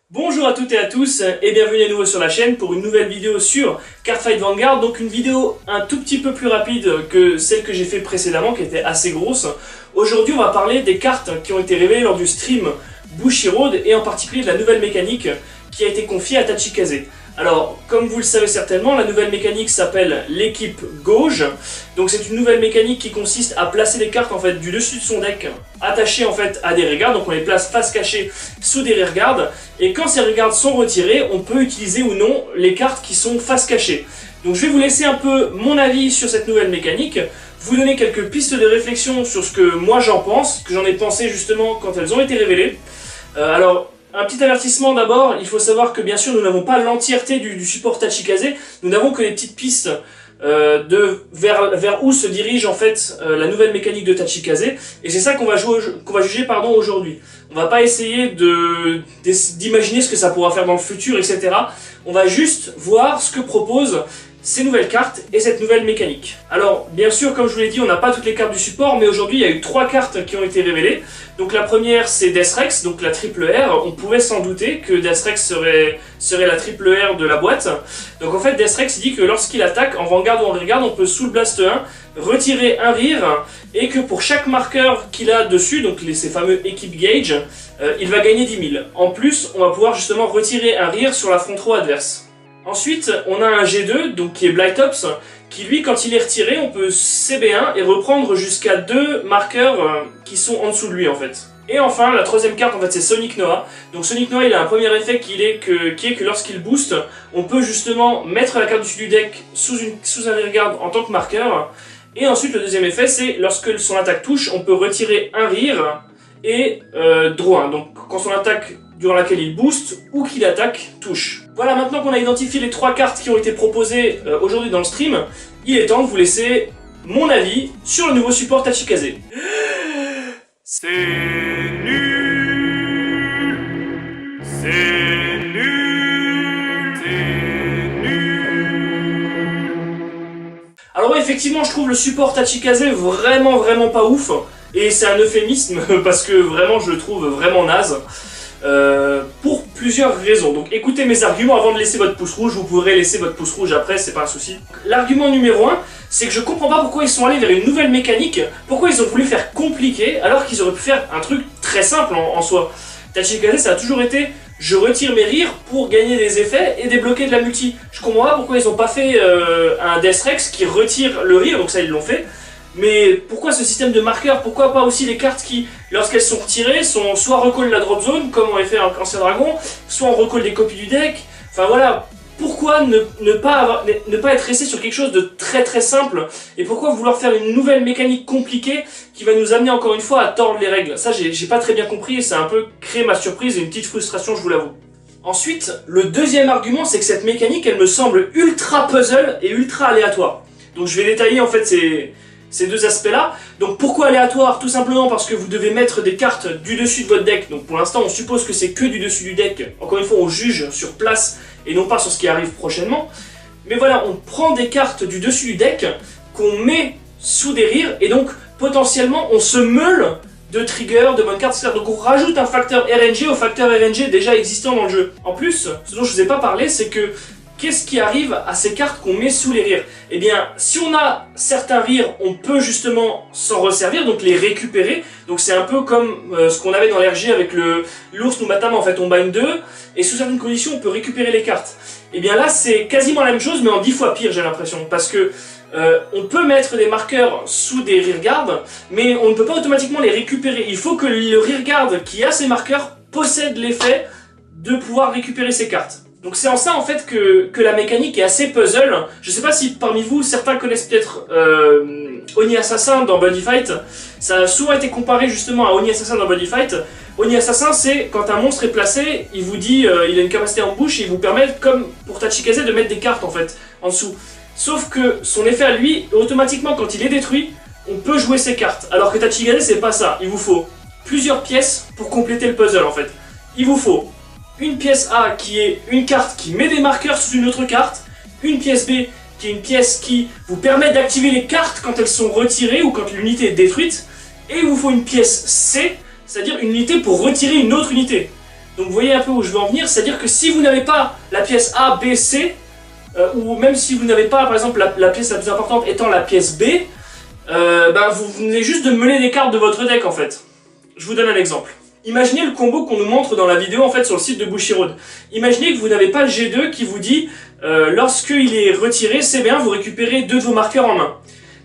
Bonjour à toutes et à tous et bienvenue à nouveau sur la chaîne pour une nouvelle vidéo sur Cardfight Vanguard. Donc une vidéo un tout petit peu plus rapide que celle que j'ai fait précédemment qui était assez grosse. Aujourd'hui on va parler des cartes qui ont été révélées lors du stream Bushiroad et en particulier de la nouvelle mécanique qui a été confiée à Tachikaze. Alors, comme vous le savez certainement, la nouvelle mécanique s'appelle l'équipe gauche. Donc c'est une nouvelle mécanique qui consiste à placer les cartes en fait du dessus de son deck, attachées en fait à des rearguards. Donc on les place face cachée sous des rearguards. Et quand ces rearguards sont retirés, on peut utiliser ou non les cartes qui sont face cachée. Donc je vais vous laisser un peu mon avis sur cette nouvelle mécanique, vous donner quelques pistes de réflexion sur ce que moi j'en pense, que j'en ai pensé justement quand elles ont été révélées. Un petit avertissement d'abord, il faut savoir que bien sûr nous n'avons pas l'entièreté du support Tachikaze, nous n'avons que les petites pistes vers où se dirige en fait la nouvelle mécanique de Tachikaze, et c'est ça qu'on va juger aujourd'hui. On va pas essayer d'imaginer ce que ça pourra faire dans le futur, etc. On va juste voir ce que propose ces nouvelles cartes et cette nouvelle mécanique. Alors, bien sûr, comme je vous l'ai dit, on n'a pas toutes les cartes du support, mais aujourd'hui, il y a eu 3 cartes qui ont été révélées. Donc la première, c'est Deathrex, donc la triple R. On pouvait s'en douter que Deathrex serait la triple R de la boîte. Donc en fait, Deathrex dit que lorsqu'il attaque, en Vanguard ou en Rearguard, on peut sous le Blast 1, retirer un Rear, et que pour chaque marqueur qu'il a dessus, donc ces fameux Equip Gauge, il va gagner 10 000. En plus, on va pouvoir justement retirer un Rear sur la front row adverse. Ensuite, on a un G2, donc qui est Blightops, qui lui, quand il est retiré, on peut CB1 et reprendre jusqu'à 2 marqueurs qui sont en dessous de lui en fait. Et enfin, la troisième carte en fait c'est Sonic Noah. Donc Sonic Noah, il a un premier effet qui est que lorsqu'il booste, on peut justement mettre la carte dessus du deck sous un rearguard en tant que marqueur. Et ensuite, le deuxième effet, c'est lorsque son attaque touche, on peut retirer un Rear et draw 1. Donc quand son attaque durant laquelle il booste ou qu'il attaque touche. Voilà, maintenant qu'on a identifié les 3 cartes qui ont été proposées aujourd'hui dans le stream, il est temps de vous laisser mon avis sur le nouveau support Tachikaze. C'est nul. C'est nul. C'est nul. Alors ouais, effectivement, je trouve le support Tachikaze vraiment pas ouf. Et c'est un euphémisme parce que vraiment je le trouve vraiment naze. Pour plusieurs raisons. Donc écoutez mes arguments avant de laisser votre pouce rouge. Vous pourrez laisser votre pouce rouge après, c'est pas un souci. L'argument numéro 1, c'est que je comprends pas pourquoi ils sont allés vers une nouvelle mécanique. Pourquoi ils ont voulu faire compliqué alors qu'ils auraient pu faire un truc très simple en soi. Tachikaze, ça a toujours été je retire mes Rear pour gagner des effets et débloquer de la multi. Je comprends pas pourquoi ils ont pas fait un Deathrex qui retire le Rear, donc ça ils l'ont fait. Mais pourquoi ce système de marqueurs? Pourquoi pas aussi les cartes qui, lorsqu'elles sont retirées, sont soit recall la drop zone, comme on avait fait en Ancien Dragon, soit on recall des copies du deck. Enfin voilà, pourquoi ne pas être resté sur quelque chose de très simple? Et pourquoi vouloir faire une nouvelle mécanique compliquée qui va nous amener encore une fois à tordre les règles? Ça j'ai pas très bien compris et ça a un peu créé ma surprise et une petite frustration, je vous l'avoue. Ensuite, le deuxième argument, c'est que cette mécanique, elle me semble ultra puzzle et ultra aléatoire. Donc je vais détailler en fait ces deux aspects-là. Donc pourquoi aléatoire? Tout simplement parce que vous devez mettre des cartes du dessus de votre deck. Donc pour l'instant on suppose que c'est que du dessus du deck. Encore une fois on juge sur place et non pas sur ce qui arrive prochainement. Mais voilà, on prend des cartes du dessus du deck qu'on met sous des Rear et donc potentiellement on se meule de trigger, de bonnes cartes, etc. Donc on rajoute un facteur RNG au facteur RNG déjà existant dans le jeu. En plus, ce dont je vous ai pas parlé, c'est que qu'est-ce qui arrive à ces cartes qu'on met sous les Rear? Eh bien, si on a certains Rear, on peut justement s'en resservir, donc les récupérer. Donc c'est un peu comme ce qu'on avait dans l'RG avec l'ours Numatama, en fait on bind 2, et sous certaines conditions on peut récupérer les cartes. Eh bien là c'est quasiment la même chose, mais en 10 fois pire j'ai l'impression, parce que on peut mettre des marqueurs sous des rearguards, mais on ne peut pas automatiquement les récupérer. Il faut que le rearguard qui a ces marqueurs possède l'effet de pouvoir récupérer ces cartes. Donc c'est en ça en fait que la mécanique est assez puzzle. Je sais pas si parmi vous certains connaissent peut-être Oni Assassin dans Buddy Fight. Ça a souvent été comparé justement à Oni Assassin dans Buddy Fight. Oni Assassin, c'est quand un monstre est placé, il vous dit il a une capacité en bouche et il vous permet, comme pour Tachikaze, de mettre des cartes en fait en dessous. Sauf que son effet à lui, automatiquement quand il est détruit, on peut jouer ses cartes. Alors que Tachikaze c'est pas ça, il vous faut plusieurs pièces pour compléter le puzzle en fait. Il vous faut une pièce A qui est une carte qui met des marqueurs sous une autre carte, une pièce B qui est une pièce qui vous permet d'activer les cartes quand elles sont retirées ou quand l'unité est détruite, et il vous faut une pièce C, c'est-à-dire une unité pour retirer une autre unité. Donc vous voyez un peu où je veux en venir, c'est-à-dire que si vous n'avez pas la pièce A, B, C, ou même si vous n'avez pas par exemple la pièce la plus importante étant la pièce B, vous venez juste de mener des cartes de votre deck en fait. Je vous donne un exemple. Imaginez le combo qu'on nous montre dans la vidéo en fait sur le site de Bushiroad. Imaginez que vous n'avez pas le G2 qui vous dit lorsqu'il est retiré, CB1, vous récupérez 2 de vos marqueurs en main.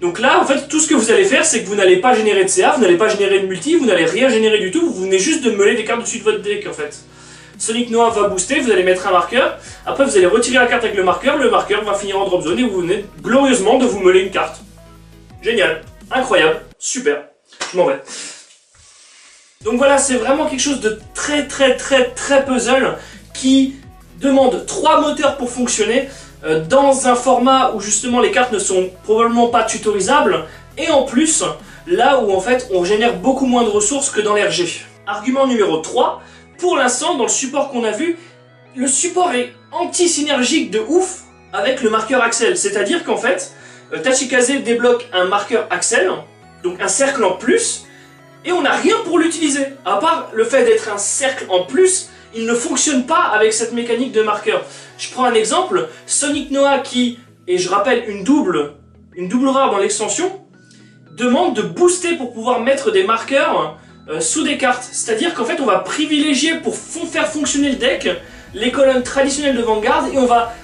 Donc là, en fait, tout ce que vous allez faire, c'est que vous n'allez pas générer de CA, vous n'allez pas générer de multi, vous n'allez rien générer du tout, vous venez juste de meuler des cartes au-dessus de votre deck en fait. Sonic Noah va booster, vous allez mettre un marqueur, après vous allez retirer la carte avec le marqueur va finir en drop zone et vous venez glorieusement de vous meuler une carte. Génial, incroyable, super, je m'en vais. Donc voilà, c'est vraiment quelque chose de très puzzle qui demande 3 moteurs pour fonctionner dans un format où justement les cartes ne sont probablement pas tutorisables et en plus, là où en fait on génère beaucoup moins de ressources que dans l'RG. Argument numéro 3, pour l'instant dans le support qu'on a vu, le support est anti-synergique de ouf avec le marqueur Axel, c'est-à-dire qu'en fait, Tachikaze débloque un marqueur Axel, donc un cercle en plus, et on n'a rien pour l'utiliser. À part le fait d'être un cercle en plus, il ne fonctionne pas avec cette mécanique de marqueur. Je prends un exemple, Sonic Noah qui, et je rappelle une double rare dans l'extension, demande de booster pour pouvoir mettre des marqueurs sous des cartes. C'est-à-dire qu'en fait on va privilégier pour faire fonctionner le deck les colonnes traditionnelles de Vanguard et on va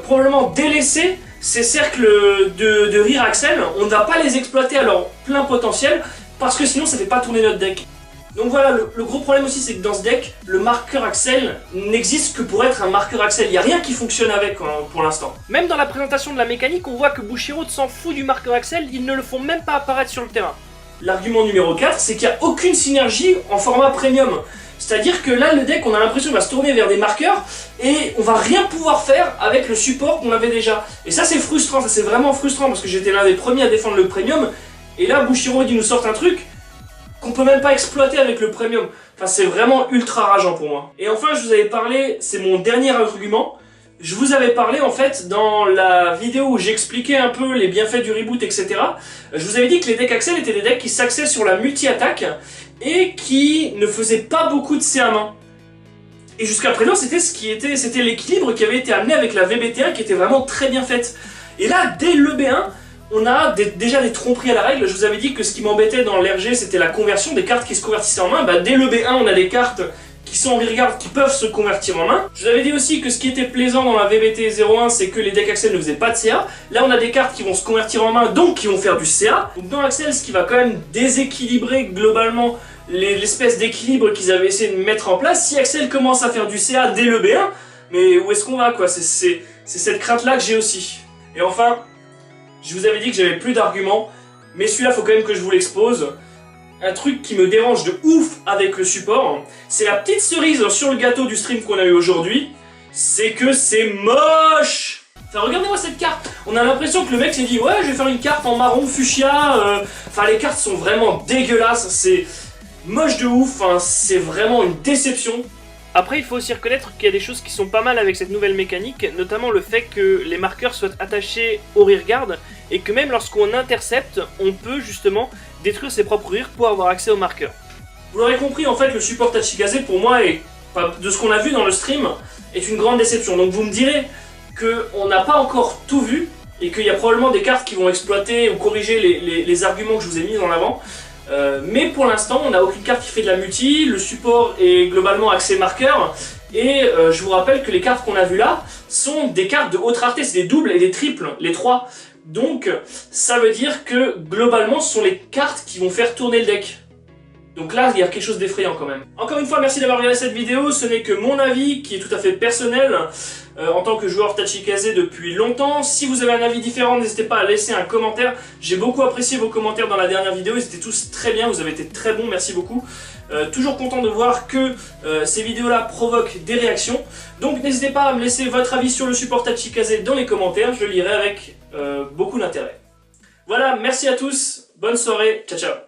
probablement délaisser ces cercles de Rear Axel. On ne va pas les exploiter à leur plein potentiel parce que sinon ça ne fait pas tourner notre deck. Donc voilà, le gros problème aussi c'est que dans ce deck, le marqueur Axel n'existe que pour être un marqueur Axel. Il n'y a rien qui fonctionne avec pour l'instant. Même dans la présentation de la mécanique, on voit que Bushiroad s'en fout du marqueur Axel, ils ne le font même pas apparaître sur le terrain. L'argument numéro 4, c'est qu'il n'y a aucune synergie en format premium. C'est-à-dire que là, le deck, on a l'impression qu'il va se tourner vers des marqueurs et on va rien pouvoir faire avec le support qu'on avait déjà. Et ça c'est frustrant, ça c'est vraiment frustrant parce que j'étais l'un des premiers à défendre le premium et là Bushiroad il nous sort un truc qu'on peut même pas exploiter avec le premium. Enfin, c'est vraiment ultra rageant pour moi. Et enfin, je vous avais parlé, c'est mon dernier argument, je vous avais parlé en fait dans la vidéo où j'expliquais un peu les bienfaits du reboot, etc. Je vous avais dit que les decks Axel étaient des decks qui s'axaient sur la multi-attaque et qui ne faisaient pas beaucoup de CA main. Et jusqu'à présent, c'était l'équilibre qui avait été amené avec la VBT1 qui était vraiment très bien faite. Et là, dès le B1, on a déjà des tromperies à la règle. Je vous avais dit que ce qui m'embêtait dans l'RG, c'était la conversion des cartes qui se convertissaient en main. Dès le B1, on a des cartes qui sont en rearguard qui peuvent se convertir en main. Je vous avais dit aussi que ce qui était plaisant dans la VBT 01, c'est que les decks Axel ne faisaient pas de CA. Là, on a des cartes qui vont se convertir en main, donc qui vont faire du CA. Donc dans Axel, ce qui va quand même déséquilibrer globalement l'espèce d'équilibre qu'ils avaient essayé de mettre en place. Si Axel commence à faire du CA dès le B1, mais où est-ce qu'on va quoi? C'est cette crainte-là que j'ai aussi. Et enfin, je vous avais dit que j'avais plus d'arguments, mais celui-là, faut quand même que je vous l'expose. Un truc qui me dérange de ouf avec le support, c'est la petite cerise sur le gâteau du stream qu'on a eu aujourd'hui, c'est que c'est moche. Enfin, regardez-moi cette carte. On a l'impression que le mec s'est dit, ouais, je vais faire une carte en marron fuchsia. Enfin, les cartes sont vraiment dégueulasses, c'est moche de ouf, hein. C'est vraiment une déception. Après, il faut aussi reconnaître qu'il y a des choses qui sont pas mal avec cette nouvelle mécanique, notamment le fait que les marqueurs soient attachés au rearguard et que même lorsqu'on intercepte, on peut justement détruire ses propres rears pour avoir accès aux marqueurs. Vous l'aurez compris, en fait, le support Tachikaze, pour moi, de ce qu'on a vu dans le stream, est une grande déception. Donc vous me direz qu'on n'a pas encore tout vu et qu'il y a probablement des cartes qui vont exploiter ou corriger les arguments que je vous ai mis en avant. Mais pour l'instant, on n'a aucune carte qui fait de la multi, le support est globalement axé marqueur, et je vous rappelle que les cartes qu'on a vues là sont des cartes de haute rareté, c'est des doubles et des triples, les trois. Donc ça veut dire que globalement ce sont les cartes qui vont faire tourner le deck. Donc là, il y a quelque chose d'effrayant quand même. Encore une fois, merci d'avoir regardé cette vidéo, ce n'est que mon avis qui est tout à fait personnel en tant que joueur Tachikaze depuis longtemps. Si vous avez un avis différent, n'hésitez pas à laisser un commentaire. J'ai beaucoup apprécié vos commentaires dans la dernière vidéo, ils étaient tous très bien, vous avez été très bons, merci beaucoup. Toujours content de voir que ces vidéos-là provoquent des réactions. Donc n'hésitez pas à me laisser votre avis sur le support Tachikaze dans les commentaires, je le lirai avec beaucoup d'intérêt. Voilà, merci à tous, bonne soirée, ciao ciao.